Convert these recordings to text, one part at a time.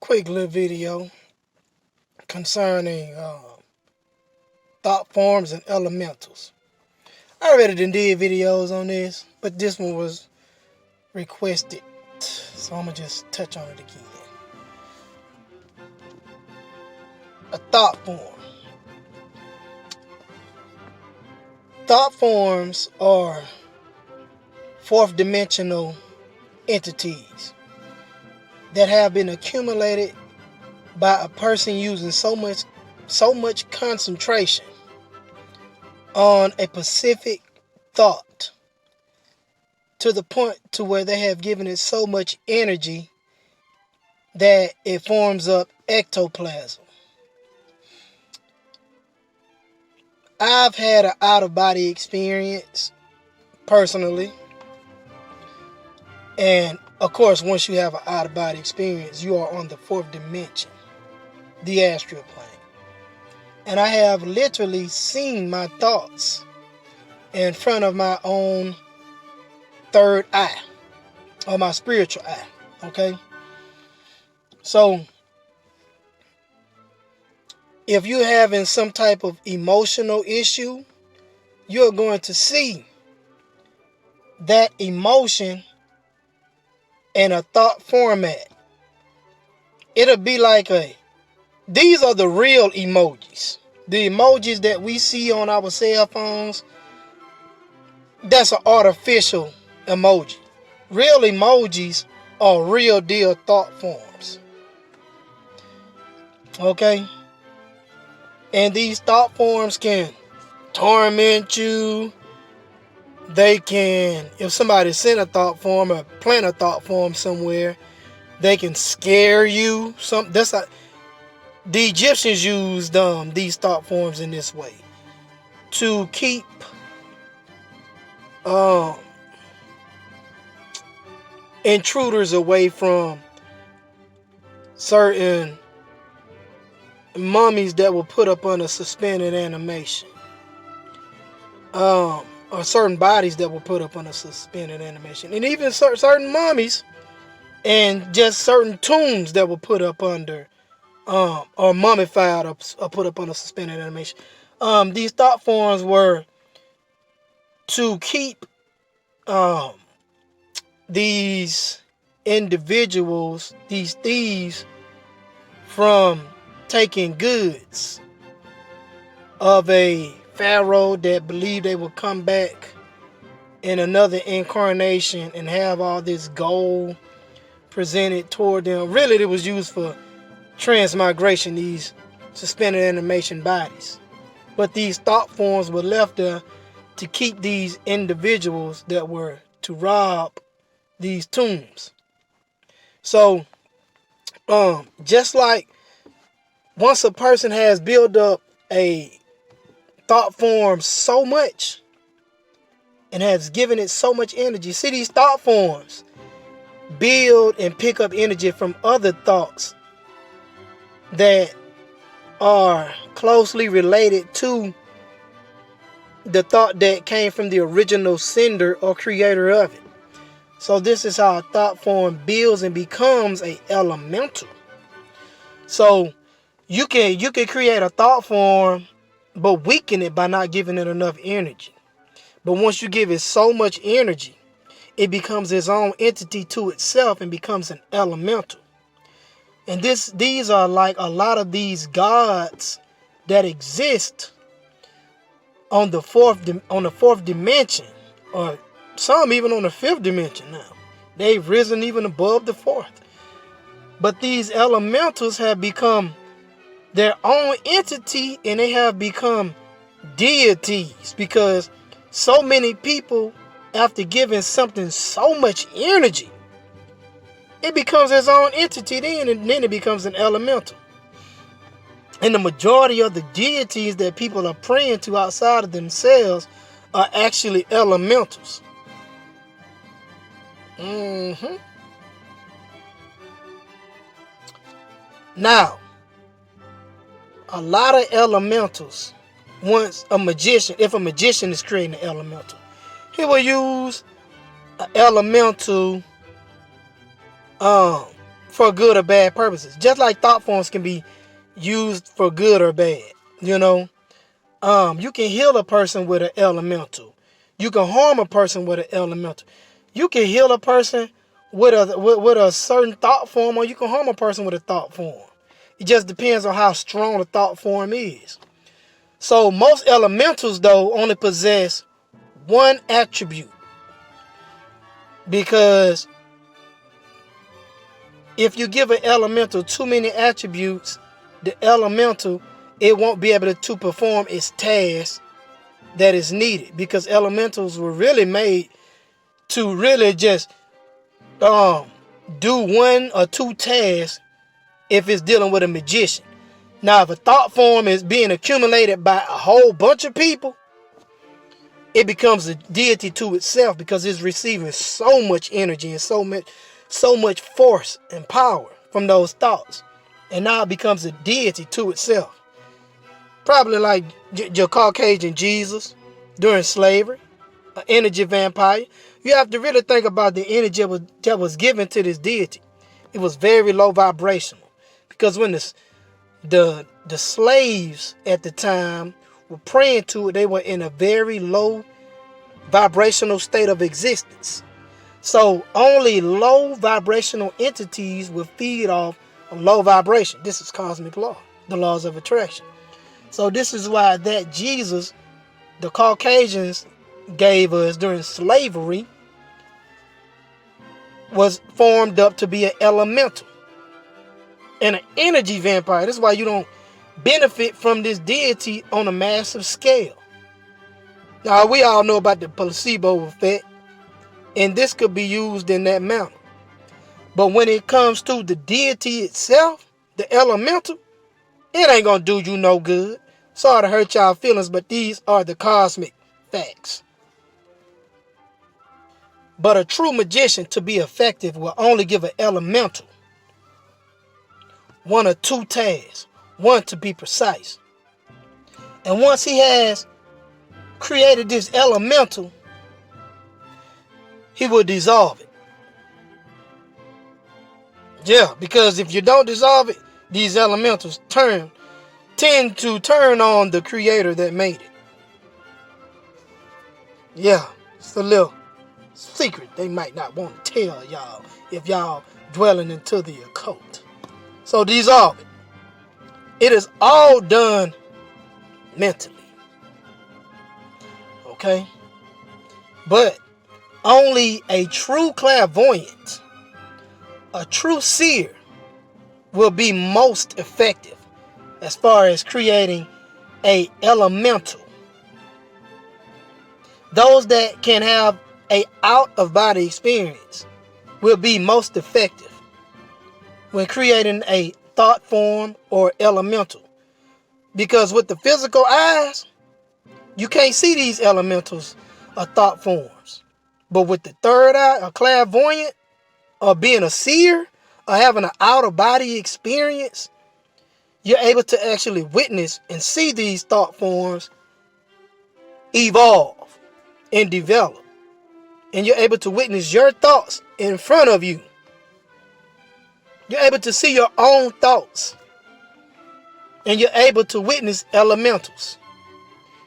quick little video concerning thought forms and elementals. I already did videos on this, but this one was requested, so I'm gonna just touch on it again. A thought form. Thought forms are fourth dimensional entities that have been accumulated by a person using so much concentration on a specific thought to the point to where they have given it so much energy that it forms up ectoplasm. I've had an out-of-body experience personally, and of course, once you have an out-of-body experience, you are on the fourth dimension, the astral plane. And I have literally seen my thoughts in front of my own third eye, or my spiritual eye, okay? So, if you're having some type of emotional issue, you're going to see that emotion in a thought format. It'll be like these are the real emojis. The emojis that we see on our cell phones, that's an artificial emoji. Real emojis are real deal thought forms. Okay? And these thought forms can torment you. They can, if somebody sent a thought form or plant a thought form somewhere, they can scare you. The Egyptians used these thought forms in this way to keep intruders away from certain mummies that were put up under suspended animation, or certain bodies that were put up under suspended animation, and even certain mummies and just certain tombs that were put up under or mummified or put up under suspended animation. These thought forms were to keep these individuals, these thieves, from taking goods of a pharaoh that believed they would come back in another incarnation and have all this gold presented toward them. Really, it was used for transmigration, these suspended animation bodies. But these thought forms were left there to keep these individuals that were to rob these tombs. So, just like once a person has built up a thought form so much and has given it so much energy, see, these thought forms build and pick up energy from other thoughts that are closely related to the thought that came from the original sender or creator of it. So this is how a thought form builds and becomes a elemental. So you can create a thought form but weaken it by not giving it enough energy. But once you give it so much energy, it becomes its own entity to itself and becomes an elemental. And these are like a lot of these gods that exist on the fourth dimension, or some even on the fifth dimension now. They've risen even above the fourth. But these elementals have become their own entity, and they have become deities because so many people, after giving something so much energy, it becomes its own entity then, and then it becomes an elemental. And the majority of the deities that people are praying to outside of themselves are actually elementals. Now, a lot of elementals, if a magician is creating an elemental, he will use an elemental for good or bad purposes. Just like thought forms can be used for good or bad. You know, you can heal a person with an elemental. You can harm a person with an elemental. You can heal a person with a certain thought form, or you can harm a person with a thought form. It just depends on how strong the thought form is. So most elementals, though, only possess one attribute, because if you give an elemental too many attributes, the elemental, it won't be able to perform its task that is needed, because elementals were really made to really just do one or two tasks if it's dealing with a magician. Now, if a thought form is being accumulated by a whole bunch of people, it becomes a deity to itself, because it's receiving so much energy and so much force and power from those thoughts. And now it becomes a deity to itself. Probably like your Caucasian Jesus during slavery, an energy vampire. You have to really think about the energy that was given to this deity. It was very low vibrational, because when the slaves at the time were praying to it, they were in a very low vibrational state of existence. So only low vibrational entities will feed off a low vibration. This is cosmic law, the laws of attraction. So this is why that Jesus, the Caucasians gave us during slavery, was formed up to be an elemental and an energy vampire. This is why you don't benefit from this deity on a massive scale. Now, we all know about the placebo effect, and this could be used in that manner. But when it comes to the deity itself, the elemental, it ain't gonna do you no good. Sorry to hurt y'all feelings, but these are the cosmic facts. But a true magician, to be effective, will only give an elemental one or two tasks, one to be precise. And once he has created this elemental, he will dissolve it. Yeah, because if you don't dissolve it, these elementals tend to turn on the creator that made it. Yeah, it's a little secret they might not want to tell y'all if y'all dwelling into the occult. So dissolve it. It is all done mentally. Okay? But only a true clairvoyant, a true seer, will be most effective as far as creating a elemental. Those that can have a out-of-body experience will be most effective when creating a thought form or elemental. Because with the physical eyes, you can't see these elementals or thought forms. But with the third eye, a clairvoyant, or being a seer, or having an out-of-body experience, you're able to actually witness and see these thought forms evolve and develop. And you're able to witness your thoughts in front of you. You're able to see your own thoughts. And you're able to witness elementals.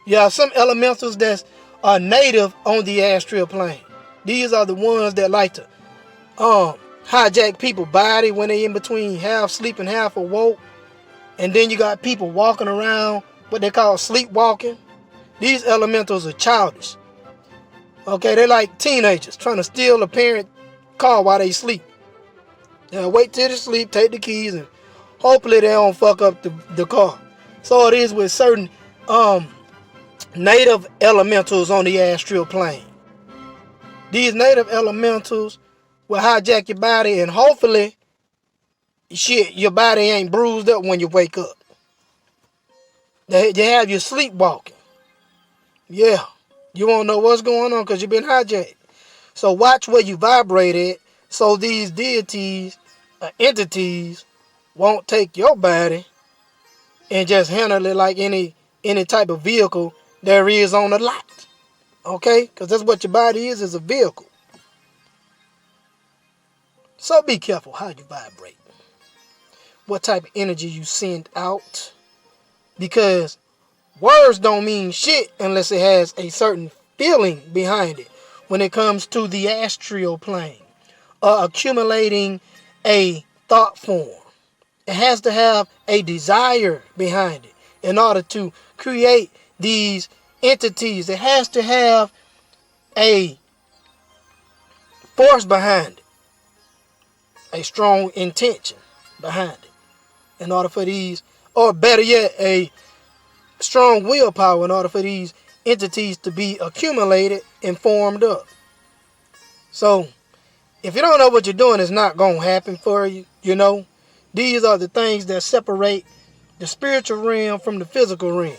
You have some elementals that are native on the astral plane. These are the ones that like to hijack people's body when they're in between half sleep and half awoke. And then you got people walking around what they call sleepwalking. These elementals are childish. Okay, they're like teenagers trying to steal a parent car while they sleep. Now wait till they sleep, take the keys, and hopefully they don't fuck up the car. So it is with certain native elementals on the astral plane. These native elementals will hijack your body, and hopefully your body ain't bruised up when you wake up. They have you sleepwalking. Yeah. You won't know what's going on because you've been hijacked. So watch where you vibrate at, so these deities, entities, won't take your body and just handle it like any type of vehicle there is on the lot. Okay? Because that's what your body is a vehicle. So be careful how you vibrate. what type of energy you send out. Because words don't mean shit unless it has a certain feeling behind it. When it comes to the astral plane, accumulating a thought form, it has to have a desire behind it in order to create these entities. It has to have a force behind it, a strong intention behind it in order for these, or better yet, a strong willpower in order for these entities to be accumulated and formed up. So if you don't know what you're doing, it's not going to happen for you. You know, these are the things that separate the spiritual realm from the physical realm.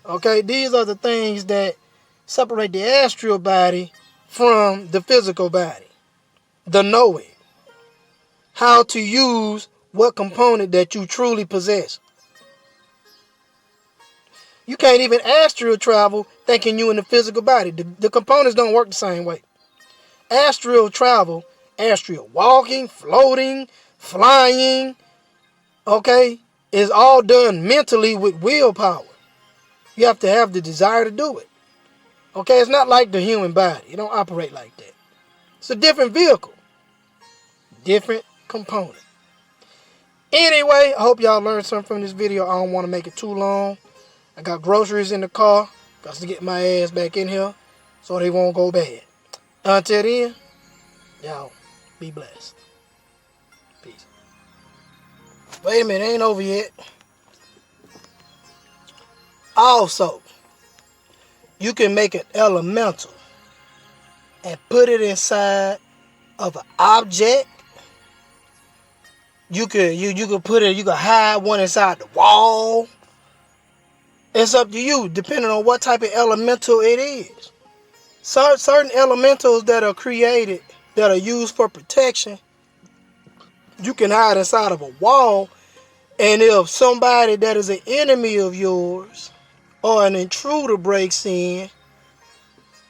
Okay, these are the things that separate the astral body from the physical body. The knowing how to use what component that you truly possess. You can't even astral travel thinking you in the physical body. The components don't work the same way. Astral travel, astral walking, floating, flying, okay, is all done mentally with willpower. You have to have the desire to do it. Okay, it's not like the human body. It don't operate like that. It's a different vehicle. Different component. Anyway, I hope y'all learned something from this video. I don't want to make it too long. I got groceries in the car. Got to get my ass back in here so they won't go bad. Until then, y'all be blessed. Peace. Wait a minute, ain't over yet. Also, you can make an elemental and put it inside of an object. You could put it, you could hide one inside the wall. It's up to you, depending on what type of elemental it is. Certain elementals that are created, that are used for protection, you can hide inside of a wall. And if somebody that is an enemy of yours or an intruder breaks in,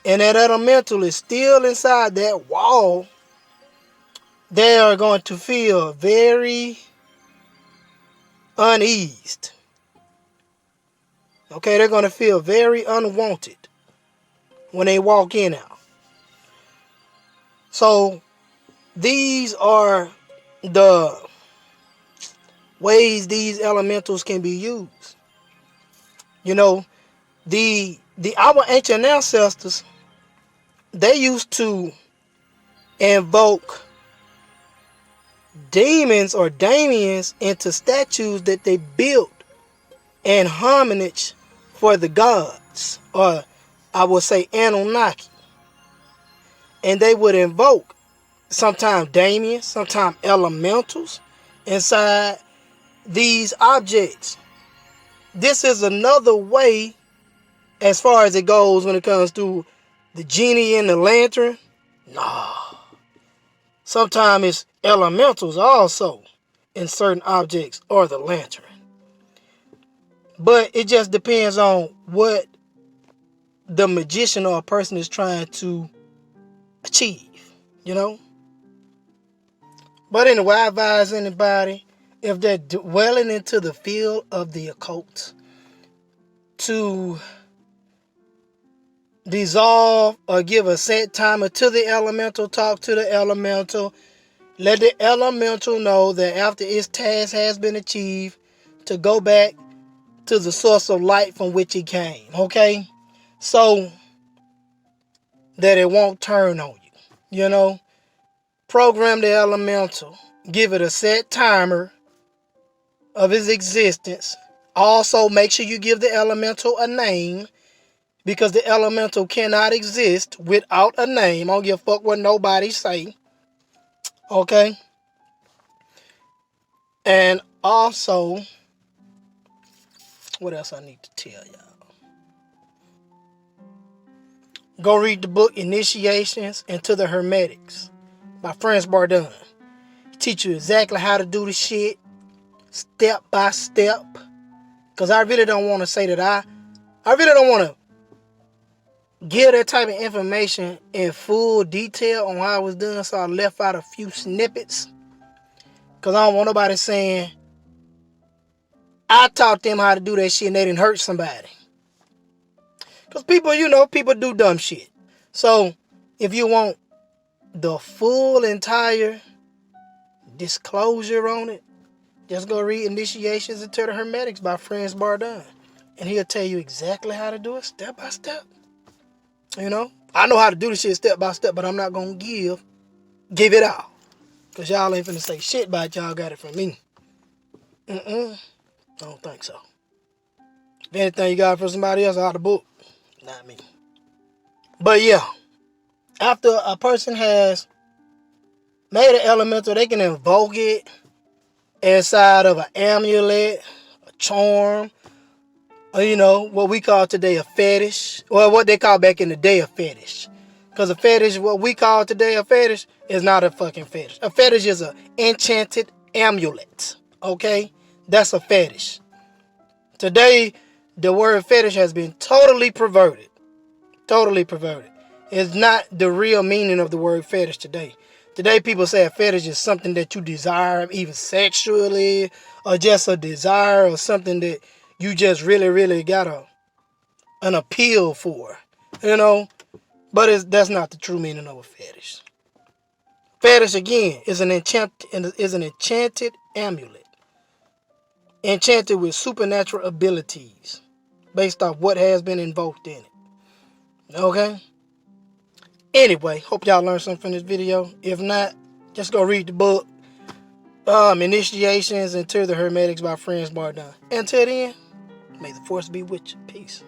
and that elemental is still inside that wall, they are going to feel very uneased. Okay, they're going to feel very unwanted when they walk in now. So these are the ways these elementals can be used. You know, our ancient ancestors, they used to invoke demons or daemons into statues that they built in homage for the gods, or I would say Anunnaki. And they would invoke sometimes daemons, sometimes elementals inside these objects. This is another way as far as it goes when it comes to the genie in the lantern. Nah. Sometimes it's elementals also in certain objects or the lantern. But it just depends on what the magician or a person is trying to achieve, you know. But anyway, I advise anybody, if they're dwelling into the field of the occult, to dissolve or give a set timer to the elemental, talk to the elemental, let the elemental know that after its task has been achieved, to go back to the source of light from which it came, okay? So that it won't turn on you, you know? Program the elemental, give it a set timer of its existence. Also, make sure you give the elemental a name, because the elemental cannot exist without a name. I don't give a fuck what nobody say. Okay? And also, what else I need to tell y'all? Go read the book Initiations into the Hermetics by Franz Bardon. Teach you exactly how to do the shit, step by step. Because I really don't want to say that I really don't want to give that type of information in full detail on how it was done, so I left out a few snippets. Because I don't want nobody saying, I taught them how to do that shit and they didn't hurt somebody. Because people, people do dumb shit. So, if you want the full entire disclosure on it, just go read Initiations into the Hermetics by Franz Bardon. And he'll tell you exactly how to do it step by step. I know how to do the shit step by step, but I'm not going to give it all. Because y'all ain't finna say shit about y'all got it from me. I don't think so. If anything you got it from somebody else out of the book, not me. But yeah, after a person has made an elemental, they can invoke it inside of an amulet, a charm, or what we call today a fetish. Well, what they call back in the day a fetish. Because a fetish, what we call today a fetish, is not a fucking fetish. A fetish is an enchanted amulet. Okay? That's a fetish. Today, the word fetish has been totally perverted. Totally perverted. It's not the real meaning of the word fetish today. Today, people say a fetish is something that you desire, even sexually, or just a desire, or something that you just really, really got an appeal for. But that's not the true meaning of a fetish. Fetish, again, is an enchanted amulet. Enchanted with supernatural abilities based off what has been invoked in it. Okay? Anyway, hope y'all learned something from this video. If not, just go read the book. Initiations into the Hermetics by Franz Bardon. Until then, may the force be with you. Peace.